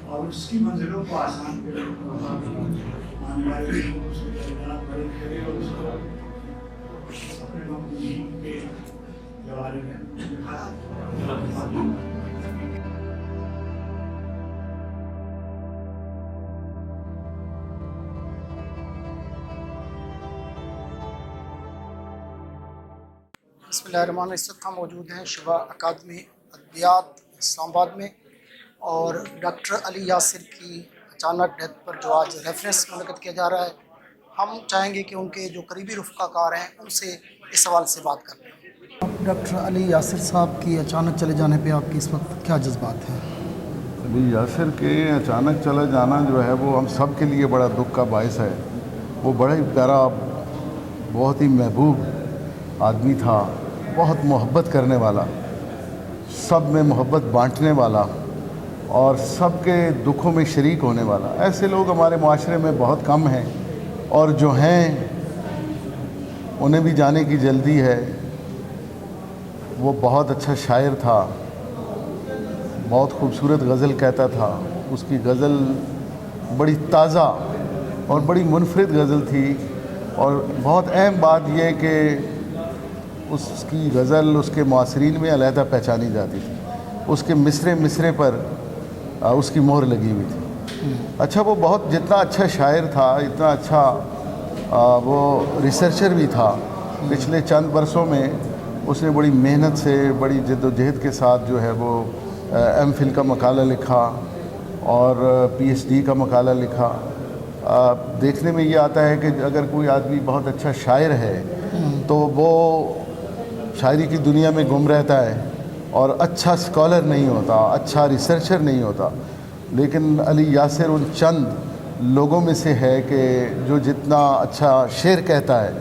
اور اس کی منزلوں کو آسان کرے، آنے والے دنوں کو اس کے درجات بلند کرے اور اس کو اپنے مقبولین کے جوارے میں دکھائے۔ بسم اللہ الرحمن الرحیم۔ اس وقت ہم موجود ہیں شفا اکیڈمی ادویات اسلام آباد میں، اور ڈاکٹر علی یاسر کی اچانک ڈیتھ پر جو آج ریفرنس منعقد کیا جا رہا ہے، ہم چاہیں گے کہ ان کے جو قریبی رفقا کار ہیں ان سے اس حوالے سے بات کر لیں۔ ڈاکٹر علی یاسر صاحب کی اچانک چلے جانے پہ آپ کی اس وقت کیا جذبات ہیں؟ علی یاسر کے اچانک چلا جانا جو ہے وہ ہم سب کے لیے بڑا دکھ کا باعث ہے۔ وہ بڑا ہی پیارا، بہت ہی محبوب آدمی تھا، بہت محبت کرنے والا، سب میں محبت بانٹنے والا اور سب کے دکھوں میں شریک ہونے والا۔ ایسے لوگ ہمارے معاشرے میں بہت کم ہیں، اور جو ہیں انہیں بھی جانے کی جلدی ہے۔ وہ بہت اچھا شاعر تھا، بہت خوبصورت غزل کہتا تھا۔ اس کی غزل بڑی تازہ اور بڑی منفرد غزل تھی، اور بہت اہم بات یہ کہ اس کی غزل اس کے معاصرین میں علیحدہ پہچانی جاتی تھی۔ اس کے مصرے پر اس کی مہر لگی ہوئی تھی۔ اچھا، وہ بہت جتنا اچھا شاعر تھا، اتنا اچھا وہ ریسرچر بھی تھا۔ پچھلے چند برسوں میں اس نے بڑی محنت سے، بڑی جد و جہد کے ساتھ جو ہے وہ ایم فل کا مقالہ لکھا اور پی ایچ ڈی کا مقالہ لکھا۔ دیکھنے میں یہ آتا ہے کہ اگر کوئی آدمی بہت اچھا شاعر ہے تو وہ شاعری کی دنیا میں گم رہتا ہے اور اچھا اسکالر نہیں ہوتا، اچھا ریسرچر نہیں ہوتا۔ لیکن علی یاسر ان چند لوگوں میں سے ہے کہ جو جتنا اچھا شعر کہتا ہے،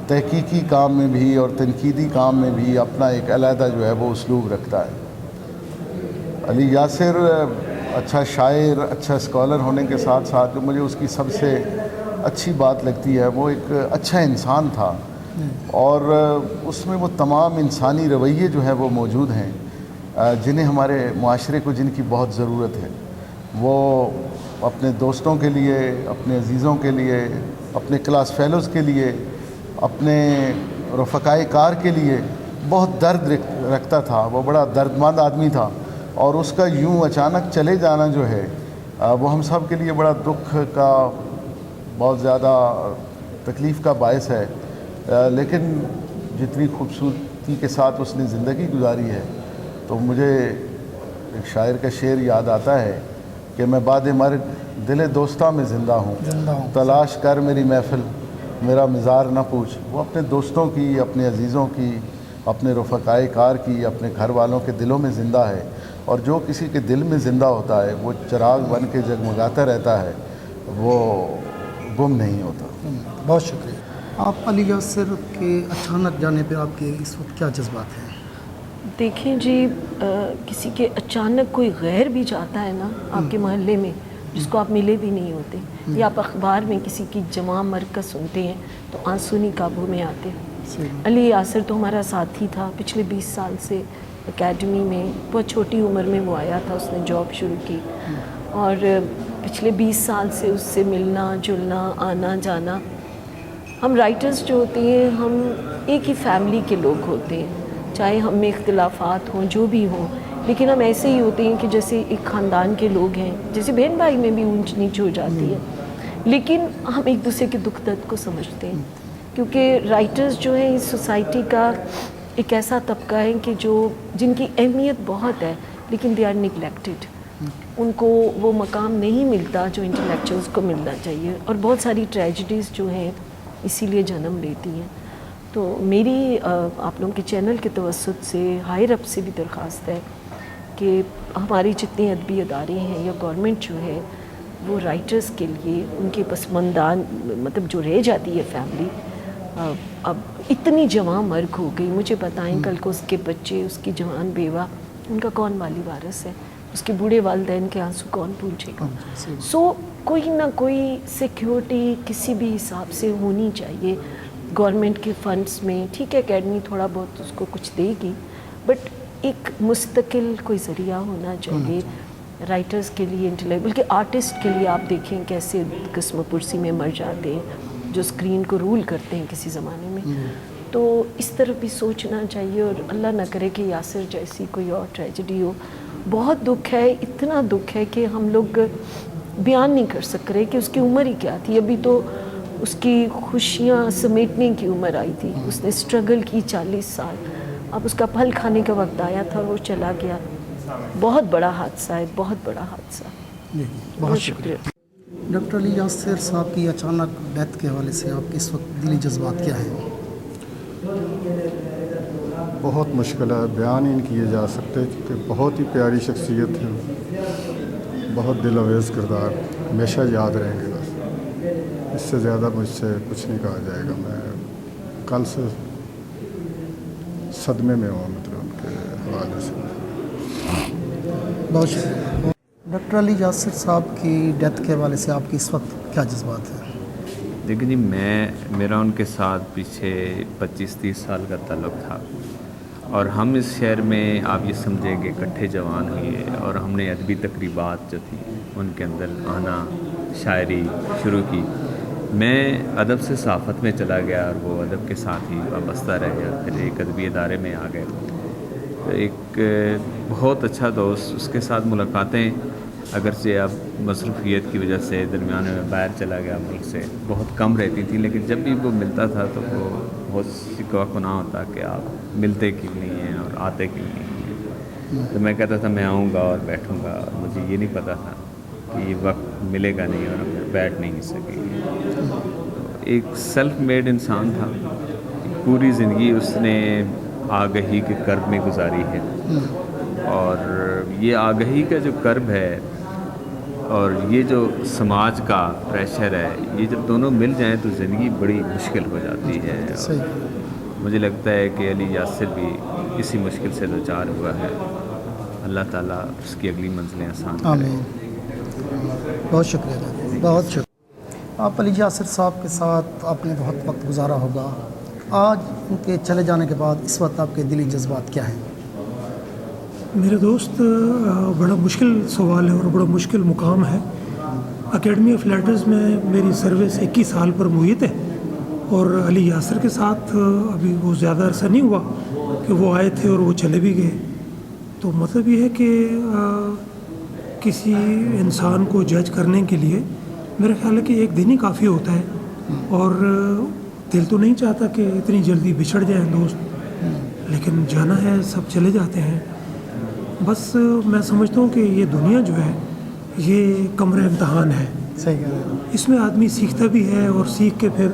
تحقیقی کام میں بھی اور تنقیدی کام میں بھی اپنا ایک علیحدہ جو ہے وہ اسلوب رکھتا ہے۔ علی یاسر اچھا شاعر، اچھا اسکالر ہونے کے ساتھ ساتھ جو مجھے اس کی سب سے اچھی بات لگتی ہے، وہ ایک اچھا انسان تھا، اور اس میں وہ تمام انسانی رویے جو ہیں وہ موجود ہیں جنہیں ہمارے معاشرے کو، جن کی بہت ضرورت ہے۔ وہ اپنے دوستوں کے لیے، اپنے عزیزوں کے لیے، اپنے کلاس فیلوز کے لیے، اپنے رفقائے کار کے لیے بہت درد رکھتا تھا۔ وہ بڑا دردمند آدمی تھا، اور اس کا یوں اچانک چلے جانا جو ہے وہ ہم سب کے لیے بڑا دکھ کا، بہت زیادہ تکلیف کا باعث ہے۔ لیکن جتنی خوبصورتی کے ساتھ اس نے زندگی گزاری ہے، تو مجھے ایک شاعر کا شعر یاد آتا ہے کہ میں بعد مرگ دل دوستاں میں زندہ ہوں، تلاش کر میری محفل میرا مزار نہ پوچھ۔ وہ اپنے دوستوں کی، اپنے عزیزوں کی، اپنے رفقائے کار کی، اپنے گھر والوں کے دلوں میں زندہ ہے، اور جو کسی کے دل میں زندہ ہوتا ہے وہ چراغ بن کے جگمگاتا رہتا ہے، وہ گم نہیں ہوتا۔ بہت شکریہ۔ آپ علی یاسر کے اچانک جانے پہ آپ کے اس وقت کیا جذبات ہیں؟ دیکھیں جی، کسی کے اچانک کوئی غیر بھی جاتا ہے نا آپ کے محلے میں، جس کو آپ ملے بھی نہیں ہوتے، یا آپ اخبار میں کسی کی جمع مرگ کا سنتے ہیں تو آنسو نہیں قابو میں آتے۔ علی یاسر تو ہمارا ساتھی تھا، پچھلے 20 سال سے اکیڈمی میں، بہت چھوٹی عمر میں وہ آیا تھا، اس نے جاب شروع کی، اور پچھلے 20 سال سے اس سے ملنا جلنا، آنا جانا۔ ہم رائٹرز جو ہوتے ہیں، ہم ایک ہی فیملی کے لوگ ہوتے ہیں، چاہے ہم میں اختلافات ہوں، جو بھی ہوں، لیکن ہم ایسے ہی ہوتے ہیں کہ جیسے ایک خاندان کے لوگ ہیں، جیسے بہن بھائی میں بھی اونچ نیچ ہو جاتی ہے، لیکن ہم ایک دوسرے کے دکھ درد کو سمجھتے ہیں، کیونکہ رائٹرز جو ہیں اس سوسائٹی کا ایک ایسا طبقہ ہے کہ جن کی اہمیت بہت ہے، لیکن دے آر نیگلیکٹڈ۔ ان کو وہ مقام نہیں ملتا جو انٹلیکچوئلس کو ملنا چاہیے، اور بہت ساری ٹریجڈیز جو ہیں اسی لیے جنم لیتی ہیں۔ تو میری آپ لوگوں کے چینل کے توسط سے ہائر اپ سے بھی درخواست ہے کہ ہماری جتنے ادبی ادارے ہیں یا گورنمنٹ جو ہے، وہ رائٹرز کے لیے ان کے پسماندان، مطلب جو رہ جاتی ہے فیملی، اب اتنی جوان مرگ ہو گئی، مجھے بتائیں کل کو اس کے بچے، اس کی جوان بیوہ، ان کا کون والی وارث ہے؟ اس کے بوڑھے والدین کے آنسو کون پوچھے گا؟ سو کوئی نہ کوئی سیکیورٹی کسی بھی حساب سے ہونی چاہیے گورنمنٹ کے فنڈز میں۔ ٹھیک ہے، اکیڈمی تھوڑا بہت اس کو کچھ دے گی، بٹ ایک مستقل کوئی ذریعہ ہونا چاہیے رائٹرز کے لیے بلکہ آرٹسٹ کے لیے آپ دیکھیں کیسے قسم پرسی میں مر جاتے ہیں جو اسکرین کو رول کرتے ہیں کسی زمانے میں. تو اس طرف بھی سوچنا چاہیے اور اللہ نہ کرے کہ یاسر جیسی کوئی اور ٹریجڈی ہو. بہت دکھ ہے, اتنا دکھ ہے کہ ہم لوگ بیان نہیں کر سک رہے کہ اس کی عمر ہی کیا تھی. ابھی تو اس کی خوشیاں سمیٹنے کی عمر آئی تھی, اس نے اسٹرگل کی 40 سال, اب اس کا پھل کھانے کا وقت آیا تھا اور وہ چلا گیا. بہت بڑا حادثہ ہے, بہت بڑا حادثہ. بہت شکریہ. ڈاکٹر علی یاسر صاحب کی اچانک ڈیتھ کے حوالے سے آپ کے اس وقت دلی جذبات کیا ہیں؟ بہت مشکل ہے, بیان ہی نہیں کیے جا سکتے کہ بہت ہی پیاری شخصیت ہے, بہت دل آویز کردار, ہمیشہ یاد رہیں گے. بس اس سے زیادہ مجھ سے کچھ نہیں کہا جائے گا. میں کل سے صدمے میں ہوں, مطلب ان کے حوالے سے. بہت شکریہ. ڈاکٹر علی یاسر صاحب کی ڈیتھ کے حوالے سے آپ کی اس وقت کیا جذبات ہیں؟ دیکھیں جی, میرا ان کے ساتھ پیچھے 25-30 سال کا تعلق تھا, اور ہم اس شہر میں آپ یہ سمجھیں کہ اکٹھے جوان ہوئے, اور ہم نے ادبی تقریبات جو تھی ان کے اندر آنا, شاعری شروع کی. میں ادب سے صحافت میں چلا گیا اور وہ ادب کے ساتھ ہی وابستہ رہ گیا. پھر ایک ادبی ادارے میں آ گئے. ایک بہت اچھا دوست, اس کے ساتھ ملاقاتیں اگرچہ اب مصروفیت کی وجہ سے درمیانے میں باہر چلا گیا ملک سے, بہت کم رہتی تھی, لیکن جب بھی وہ ملتا تھا تو وہ بہت شکوہ نہ ہوتا کہ آپ ملتے کیوں نہیں ہیں اور آتے کیوں نہیں ہیں. تو میں کہتا تھا میں آؤں گا اور بیٹھوں گا, اور مجھے یہ نہیں پتہ تھا کہ یہ وقت ملے گا نہیں اور ہم بیٹھ نہیں سکیں گے. ایک سیلف میڈ انسان تھا, پوری زندگی اس نے آگہی کے کرب میں گزاری ہے, اور یہ آگہی کا جو کرب ہے اور یہ جو سماج کا پریشر ہے, یہ جب دونوں مل جائیں تو زندگی بڑی مشکل ہو جاتی ہے. مجھے لگتا ہے کہ علی یاسر بھی اسی مشکل سے دوچار ہوا ہے. اللہ تعالیٰ اس کی اگلی منزلیں آسان کرے. آمین. بہت شکریہ, بہت شکریہ. آپ علی یاسر صاحب کے ساتھ آپ نے بہت وقت گزارا ہوگا. آج ان کے چلے جانے کے بعد اس وقت آپ کے دلی جذبات کیا ہیں؟ میرے دوست, بڑا مشکل سوال ہے اور بڑا مشکل مقام ہے. اکیڈمی آف لیٹرز میں میری سروس 21 سال پر محیط ہے, اور علی یاسر کے ساتھ ابھی وہ زیادہ عرصہ نہیں ہوا کہ وہ آئے تھے اور وہ چلے بھی گئے. تو مطلب یہ ہے کہ کسی انسان کو جج کرنے کے لیے میرا خیال ہے کہ ایک دن ہی کافی ہوتا ہے, اور دل تو نہیں چاہتا کہ اتنی جلدی بچھڑ جائیں دوست, لیکن جانا ہے, سب چلے جاتے ہیں. بس میں سمجھتا ہوں کہ یہ دنیا جو ہے یہ کمرہ امتحان ہے. صحیح کہہ رہے ہیں. اس میں آدمی سیکھتا بھی ہے اور سیکھ کے پھر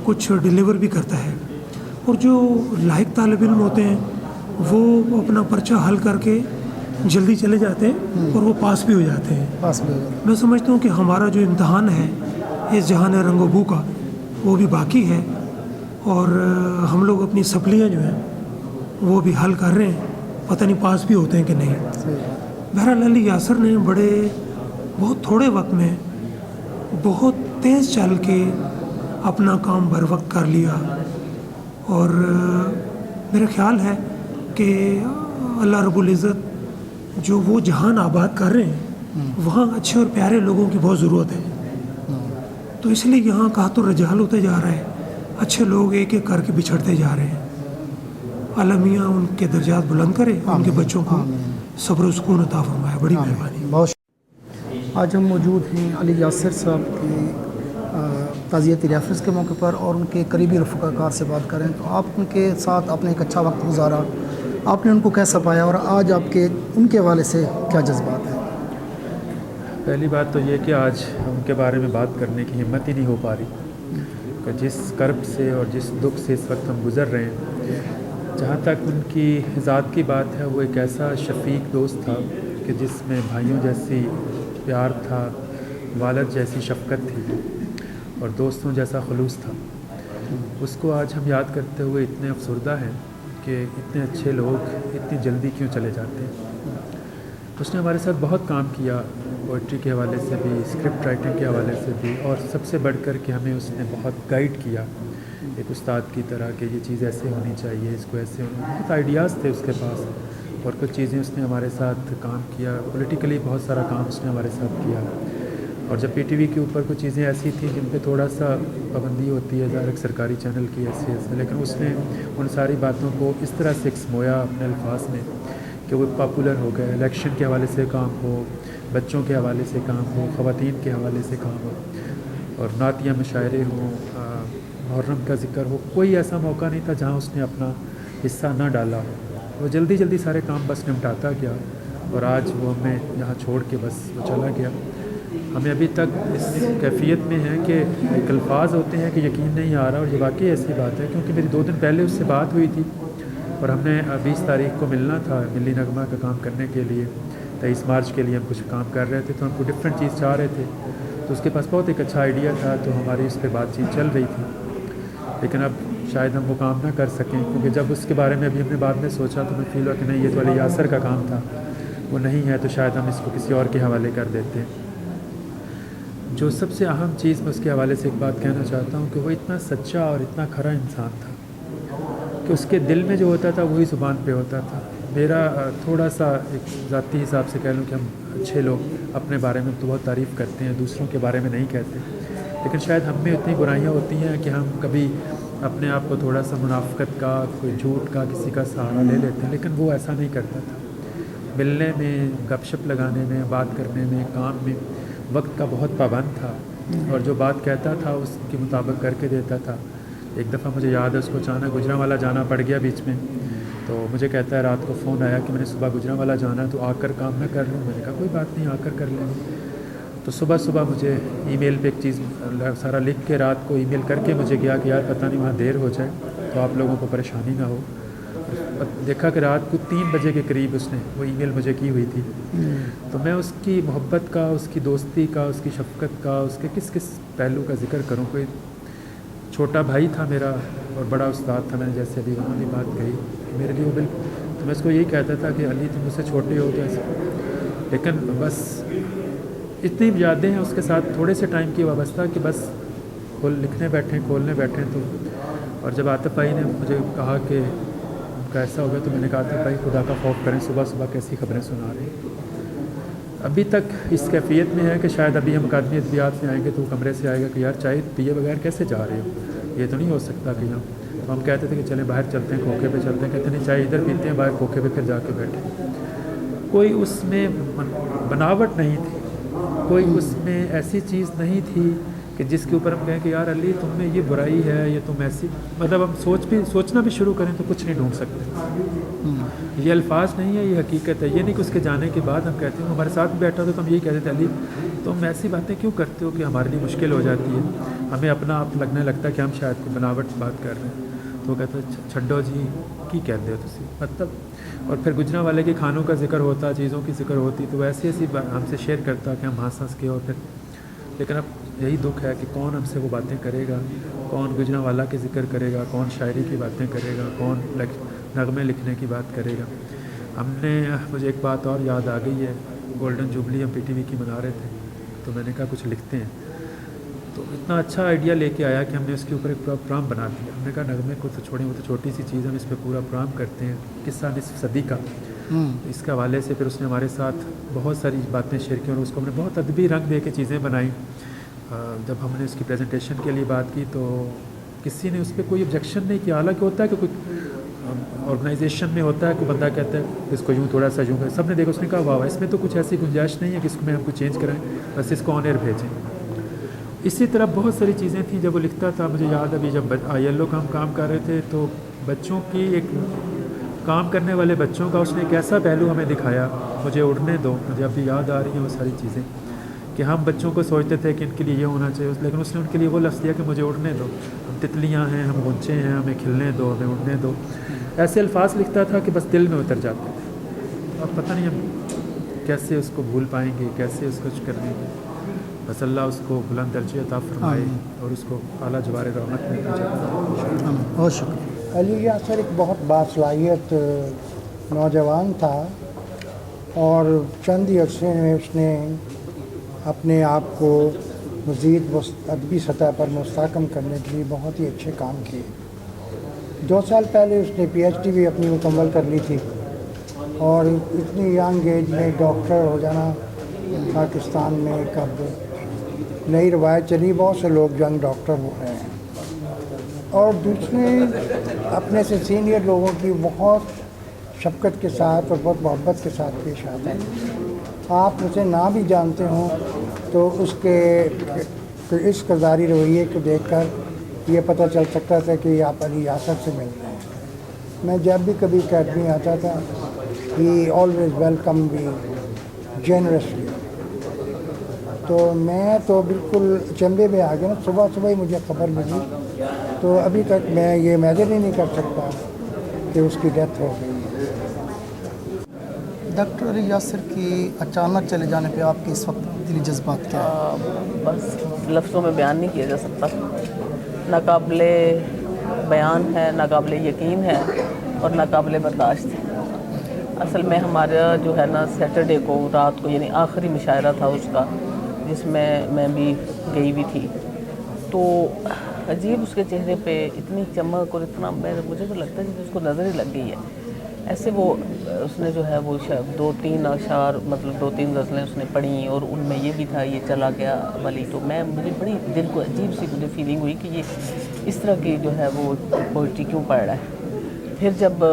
کچھ ڈیلیور بھی کرتا ہے. اور جو لائق طالب علم ہوتے ہیں وہ اپنا پرچہ حل کر کے جلدی چلے جاتے ہیں اور وہ پاس بھی ہو جاتے ہیں. میں سمجھتا ہوں کہ ہمارا جو امتحان ہے اس جہان رنگ و بو کا, وہ بھی باقی ہے, اور ہم لوگ اپنی سپلیاں جو ہیں وہ بھی حل کر رہے ہیں, پتہ نہیں پاس بھی ہوتے ہیں کہ نہیں. بہرحال علی یاسر نے بہت تھوڑے وقت میں بہت تیز چل کے اپنا کام بر وقت کر لیا, اور میرا خیال ہے کہ اللہ رب العزت جو وہ جہان آباد کر رہے ہیں وہاں اچھے اور پیارے لوگوں کی بہت ضرورت ہے. تو اس لیے یہاں قحط و رجال ہوتے جا رہا ہے, اچھے لوگ ایک ایک کر کے بچھڑتے جا رہے ہیں. اللہ میاں ان کے درجات بلند کرے, ان کے بچوں کو صبر و سکون عطا فرمائے. بڑی مہربانی. بہت آج ہم موجود ہیں علی یاسر صاحب کی تعزیتی ریفرنس کے موقع پر, اور ان کے قریبی رفقا کار سے بات کریں تو آپ ان کے ساتھ آپ نے ایک اچھا وقت گزارا, آپ نے ان کو کیسا پایا, اور آج آپ کے ان کے حوالے سے کیا جذبات ہیں؟ پہلی بات تو یہ کہ آج ان کے بارے میں بات کرنے کی ہمت ہی نہیں ہو پا رہی کہ جس کرب سے اور جس دکھ سے اس وقت ہم گزر رہے ہیں. جہاں تک ان کی ذات کی بات ہے, وہ ایک ایسا شفیق دوست تھا کہ جس میں بھائیوں جیسی پیار تھا, والد جیسی شفقت تھی, اور دوستوں جیسا خلوص تھا. اس کو آج ہم یاد کرتے ہوئے اتنے افسردہ ہیں کہ اتنے اچھے لوگ اتنی جلدی کیوں چلے جاتے ہیں. اس نے ہمارے ساتھ بہت کام کیا, پوئٹری کے حوالے سے بھی, اسکرپٹ رائٹنگ کے حوالے سے بھی, اور سب سے بڑھ کر کے ہمیں اس نے بہت گائیڈ کیا ایک استاد کی طرح کہ یہ چیز ایسے ہونی چاہیے, اس کو ایسے بہت آئیڈیاز تھے اس کے پاس, اور کچھ چیزیں اس نے ہمارے ساتھ کام کیا، پولیٹیکلی بہت سارا کام اس نے ہمارے ساتھ کیا. اور جب پی ٹی وی کے اوپر کچھ چیزیں ایسی تھیں جن پہ تھوڑا سا پابندی ہوتی ہے ظاہر ایک سرکاری چینل کی حیثیت سے، لیکن اس نے ان ساری باتوں کو اس طرح سے سمویا اپنے الفاظ میں کہ وہ پاپولر ہو گئے. الیکشن کے حوالے سے کام ہو، بچوں کے حوالے سے کام ہو، خواتین کے حوالے سے کام ہو، اور نعتیہ مشاعرے ہوں، محرم کا ذکر ہو، کوئی ایسا موقع نہیں تھا جہاں اس نے اپنا حصہ نہ ڈالا ہو. وہ جلدی جلدی سارے کام بس نمٹاتا گیا، اور آج وہ ہمیں یہاں چھوڑ کے بس وہ چلا گیا. ہمیں ابھی تک اس کیفیت میں ہے کہ ایک الفاظ ہوتے ہیں کہ یقین نہیں آ رہا، اور یہ واقعی ایسی بات ہے کیونکہ میری 2 دن پہلے اس سے بات ہوئی تھی، اور ہم نے 20 تاریخ کو ملنا تھا ملی نغمہ کا کام کرنے کے لیے. 23 مارچ کے لیے ہم کچھ کام کر رہے تھے، تو ہم کو ڈفرینٹ چیز چاہ رہے تھے. تو اس کے پاس بہت ایک اچھا آئیڈیا تھا، تو ہماری اس پہ بات چیت چل رہی تھی. لیکن اب شاید ہم وہ کام نہ کر سکیں، کیونکہ جب اس کے بارے میں ابھی ہم نے بعد میں سوچا تو ہمیں فیل ہوا کہ نہیں، یہ تو علی یاسر کا کام تھا، وہ نہیں ہے، تو شاید ہم اس کو کسی اور کے حوالے کر دیتے ہیں. جو سب سے اہم چیز میں اس کے حوالے سے ایک بات کہنا چاہتا ہوں کہ وہ اتنا سچا اور اتنا کھرا انسان تھا کہ اس کے دل میں جو ہوتا تھا وہی زبان پہ ہوتا تھا. میرا تھوڑا سا ایک ذاتی حساب سے کہہ لوں کہ ہم اچھے لوگ اپنے بارے میں تو بہت تعریف کرتے ہیں، دوسروں کے بارے میں نہیں کہتے، لیکن شاید ہم میں اتنی برائیاں ہوتی ہیں کہ ہم کبھی اپنے آپ کو تھوڑا سا منافقت کا، کوئی جھوٹ کا، کسی کا سہارا لے لیتے ہیں. لیکن وہ ایسا نہیں کرتا تھا. ملنے میں، گپ شپ لگانے میں، بات کرنے میں، کام میں وقت کا بہت پابند تھا، اور جو بات کہتا تھا اس کے مطابق کر کے دیتا تھا. ایک دفعہ مجھے یاد ہے اس کو اچانک گجرانوالہ جانا پڑ گیا بیچ میں، تو مجھے کہتا ہے رات کو فون آیا کہ میں نے صبح گجرانوالہ جانا ہے، تو آ کر کام نہ کر لوں. میں نے کہا کوئی بات نہیں، آ کر لیں گے. تو صبح مجھے ای میل پہ ایک چیز سارا لکھ کے رات کو ای میل کر کے مجھے گیا کہ یار پتہ نہیں وہاں دیر ہو جائے تو آپ لوگوں کو پریشانی نہ ہو. دیکھا کہ رات کو 3 بجے کے قریب اس نے وہ ای میل مجھے کی ہوئی تھی. تو میں اس کی محبت کا، اس کی دوستی کا، اس کی شفقت کا، اس کے کس پہلو کا ذکر کروں. کوئی چھوٹا بھائی تھا میرا اور بڑا استاد تھا. میں نے جیسے ابھی وہاں بھی بات کہی میرے لیے وہ تو میں اس کو یہی کہتا تھا کہ علی تم مجھ سے چھوٹے ہو تو ایسے، لیکن بس اتنی یادیں ہیں اس کے ساتھ تھوڑے سے ٹائم کی وابستہ کہ بس کھولنے بیٹھیں تو. اور جب عاطف بھائی نے مجھے کہا کہ ان کا ایسا ہو گیا تو میں نے کہا تھا بھائی خدا کا خوف کریں، صبح کیسی خبریں سنا رہے ہیں. ابھی تک اس کیفیت میں ہے کہ شاید ابھی ہم اکادمی ادبیات میں آئیں گے تو وہ کمرے سے آئے گا کہ یار چائے پیے بغیر کیسے جا رہے ہو، یہ تو نہیں ہو سکتا کہ ہم. تو ہم کہتے تھے کہ چلیں باہر چلتے ہیں، کھوکھے پہ چلتے ہیں. کہتے نہیں چائے ادھر پیتے ہیں، باہر کھوکھے پہ پھر جا کے بیٹھے. کوئی اس میں بناوٹ نہیں تھی، کوئی اس میں ایسی چیز نہیں تھی کہ جس کے اوپر ہم کہیں کہ یار علی تم میں یہ برائی ہے، یہ تم ایسی، مطلب ہم سوچنا بھی شروع کریں تو کچھ نہیں ڈھونڈ سکتے. یہ الفاظ نہیں ہے، یہ حقیقت ہے. یہ نہیں کہ اس کے جانے کے بعد ہم کہتے ہیں، ہمارے ساتھ بیٹھا تو ہم یہی کہتے تھے علی تم ایسی باتیں کیوں کرتے ہو کہ ہمارے لیے مشکل ہو جاتی ہے. ہمیں اپنا آپ لگنے لگتا ہے کہ ہم شاید کوئی بناوٹ بات کر رہے ہیں. تو وہ کہتا ہے چھڈو جی کی کہتے ہو تسی مطلب. اور پھر گجرانوالے کے کھانوں کا ذکر ہوتا، چیزوں کی ذکر ہوتی، تو ایسی ہم سے شیئر کرتا کہ ہم ہنس کے. اور پھر لیکن اب یہی دکھ ہے کہ کون ہم سے وہ باتیں کرے گا، کون گجرانوالہ کے ذکر کرے گا، کون شاعری کی باتیں کرے گا، کون نغمے لکھنے کی بات کرے گا. ہم نے مجھے ایک بات اور یاد آ گئی ہے، گولڈن جوبلی ہم پی ٹی وی کی منا رہے تھے تو میں نے کہا کچھ لکھتے ہیں. تو اتنا اچھا آئیڈیا لے کے آیا کہ ہم نے اس کے اوپر ایک پورا پروگرام بنا دیا. ہم نے کہا نغمے کو تو چھوڑیں، وہ تو چھوٹی سی چیز ہے، ہم اس پہ پورا پروگرام کرتے ہیں. قصہ نصف صدی کا، اس کے حوالے سے پھر اس نے ہمارے ساتھ بہت ساری باتیں شیئر کی اور اس کو ہم نے بہت ادبی رنگ دے کے چیزیں بنائیں. جب ہم نے اس کی پریزنٹیشن کے لیے بات کی تو کسی نے اس پہ کوئی آبجیکشن نہیں کیا. حالانکہ ہوتا ہے کہ کوئی آرگنائزیشن میں ہوتا ہے کہ بندہ کہتا ہے اس کو یوں تھوڑا سا یوں، سب نے دیکھا، اس نے کہا واہ اس میں تو کچھ ایسی گنجائش نہیں ہے کہ اس کو میں ہم کو چینج کرائیں، بس اس کو آن ایئر بھیجیں. اسی طرح بہت ساری چیزیں تھیں جب وہ لکھتا تھا. مجھے یاد ابھی جب آئی ایل او کا ہم کام کر رہے تھے تو بچوں کی ایک کام کرنے والے بچوں کا اس نے ایک ایسا پہلو ہمیں دکھایا، مجھے اڑنے دو، مجھے ابھی یاد آ رہی ہیں وہ ساری چیزیں، کہ ہم بچوں کو سوچتے تھے کہ ان کے لیے یہ ہونا چاہیے، لیکن اس نے ان کے لیے وہ لفظ دیا کہ مجھے اڑنے دو، ہم تتلیاں ہیں، ہم غنچے ہیں، ہمیں کھلنے دو، ہمیں اڑنے دو. ایسے الفاظ لکھتا تھا کہ بس دل میں اتر جاتے تھے. اب پتہ نہیں ہم کیسے اس کو بھول پائیں گے، کیسے اس کو کریں گے. بس اللہ اس کو بلند درجے عطا فرمائے اور اس کو اعلیٰ جوار رحمت میں پہنچائے. بہت شکریہ. علی یاسر ایک بہت باصلاحیت نوجوان تھا اور چند ہی عرصے میں اس نے اپنے آپ کو مزید ادبی سطح پر مستحکم کرنے کے لیے بہت ہی اچھے کام کیے. 2 سال پہلے اس نے پی ایچ ڈی بھی اپنی مکمل کر لی تھی اور اتنی ینگ ایج میں ڈاکٹر ہو جانا پاکستان میں کب نئی روایت چلی، بہت سے لوگ ینگ ڈاکٹر ہو رہے ہیں. اور دوسرے اپنے سے سینئر لوگوں کی بہت شفقت کے ساتھ اور بہت محبت کے ساتھ پیش آتا ہے. آپ اسے نہ بھی جانتے ہوں تو اس کے اس کرداری رویے کو دیکھ کر یہ پتہ چل سکتا تھا کہ آپ علی یاسر سے مل رہے ہیں. میں جب بھی کبھی اکیڈمی آتا تھا he always welcome me generously. تو میں تو بالکل چمبے میں آ گیا نا، صبح صبح ہی مجھے خبر ملی، تو ابھی تک میں یہ امیجن ہی نہیں کر سکتا کہ اس کی ڈیتھ ہو گئی. ڈاکٹر علی یاسر کی اچانک چلے جانے پہ آپ کے اس وقت دلی جذبات کیا ہیں؟ بس لفظوں میں بیان نہیں کیا جا سکتا. ناقابل بیان ہے، ناقابل یقین ہے اور ناقابل برداشت ہے. اصل میں ہمارا جو ہے نا سیٹرڈے کو رات کو، یعنی آخری مشاعرہ تھا اس کا، جس میں بھی گئی ہوئی تھی. تو عجیب اس کے چہرے پہ اتنی چمک اور اتنا، مجھے تو لگتا ہے کہ اس کو نظر ہی لگ گئی ہے. ایسے وہ اس نے جو ہے وہ 2-3 اشعار، مطلب 2-3 غزلیں اس نے پڑھیں، اور ان میں یہ بھی تھا یہ چلا گیا ولی. تو مجھے بڑی دل کو عجیب سی مجھے فیلنگ ہوئی کہ یہ اس طرح کی جو ہے وہ پوئٹری کیوں پڑھ رہا ہے. پھر جب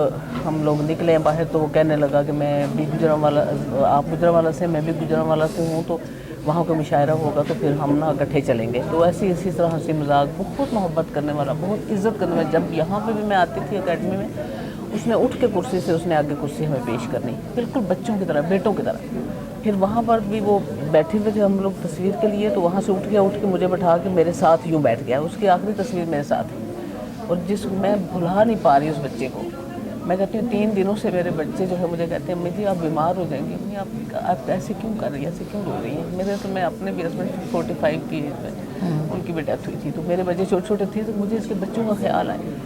ہم لوگ نکلے ہیں باہر تو وہ کہنے لگا کہ میں بھی گجرانوالا، آپ گجرانوالا سے، میں بھی گجرانوالا سے ہوں، تو وہاں کا مشاعرہ ہوگا تو پھر ہم نا اکٹھے چلیں گے. تو اسی طرح ہنسی مذاق، بہت محبت کرنے والا، بہت عزت کرنے والا. جب یہاں پہ بھی میں آتی تھی اکیڈمی میں، اس نے اٹھ کے کرسی سے، اس نے آگے کرسی ہمیں پیش کرنی، بالکل بچوں کی طرح، بیٹوں کی طرح. پھر وہاں پر بھی وہ بیٹھے ہوئے تھے ہم لوگ تصویر کے لیے، تو وہاں سے اٹھ کے مجھے بٹھا کے میرے ساتھ یوں بیٹھ گیا. اس کی آخری تصویر میرے ساتھ ہے، اور جس میں بھلا نہیں پا رہی اس بچے کو. میں کہتی ہوں 3 دنوں سے میرے بچے جو ہے مجھے کہتے ہیں امی جی آپ بیمار ہو جائیں گی، امی آپ ایسے کیوں کر رہی ہیں، ایسے کیوں رو رہی ہیں. میرے تو میں اپنے بھی ہسبینڈ 45 کی ایج میں ان کی بھی ڈیتھ ہوئی تھی، تو میرے بچے چھوٹے چھوٹے تھے، تو مجھے اس کے بچوں کا خیال آئے.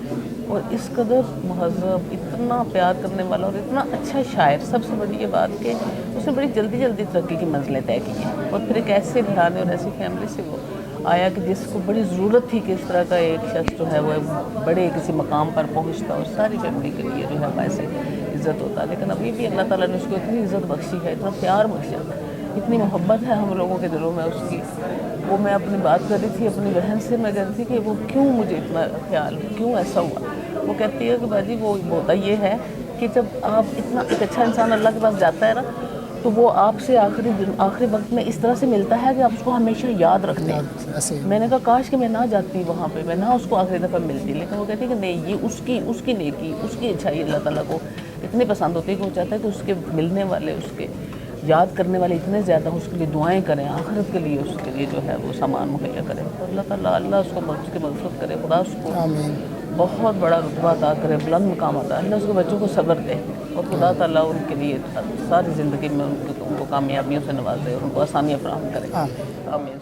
اور اس قدر مہذب، اتنا پیار کرنے والا اور اتنا اچھا شاعر. سب سے بڑی یہ بات کہ اس نے بڑی جلدی ترقی کی منزلیں طے کی ہیں، اور پھر ایک ایسے گھرانے اور ایسی فیملی سے وہ آیا کہ جس کو بڑی ضرورت تھی کہ اس طرح کا ایک شخص جو ہے وہ بڑے کسی مقام پر پہنچتا، اور ساری فیملی کے لیے جو ہے باعث عزت ہوتا. لیکن ابھی بھی اللہ تعالیٰ نے اس کو اتنی عزت بخشی ہے، اتنا پیار بخشا، اتنی محبت ہے ہم لوگوں کے دلوں میں اس کی. وہ میں اپنی بات کر رہی تھی اپنی بہن سے، میں کہتی تھی کہ وہ کیوں مجھے اتنا خیال، کیوں ایسا ہوا. وہ کہتی ہے کہ باجی وہ ہوتا یہ ہے کہ جب آپ اتنا ایک اچھا انسان اللہ کے پاس جاتا ہے نا، تو وہ آپ سے آخری وقت میں اس طرح سے ملتا ہے کہ آپ اس کو ہمیشہ یاد رکھتے ہیں. میں نے کہا کاش کہ میں نہ جاتی وہاں پہ، میں نہ اس کو آخری دفعہ ملتی. لیکن وہ کہتی ہے کہ نہیں، یہ اس کی نیکی، اس کی اچھائی اللہ تعالیٰ کو اتنی پسند ہوتی ہے کہ وہ چاہتا ہے کہ اس کے ملنے والے، اس کے یاد کرنے والے اتنے زیادہ اس کے لیے دعائیں کریں، آخرت کے لیے اس کے لیے جو ہے وہ سامان مہیا کریں. تو اللہ اس کو اس کی مغفرت کرے، خدا اس کو بہت بڑا رتبہ عطا کرے، بلند مقام عطا. اللہ اس کے بچوں کو صبر دے، اور خدا تعالیٰ ان کے لیے ساری زندگی میں ان کو کامیابیوں سے نوازے اور ان کو آسانیاں فراہم کرے. آمین.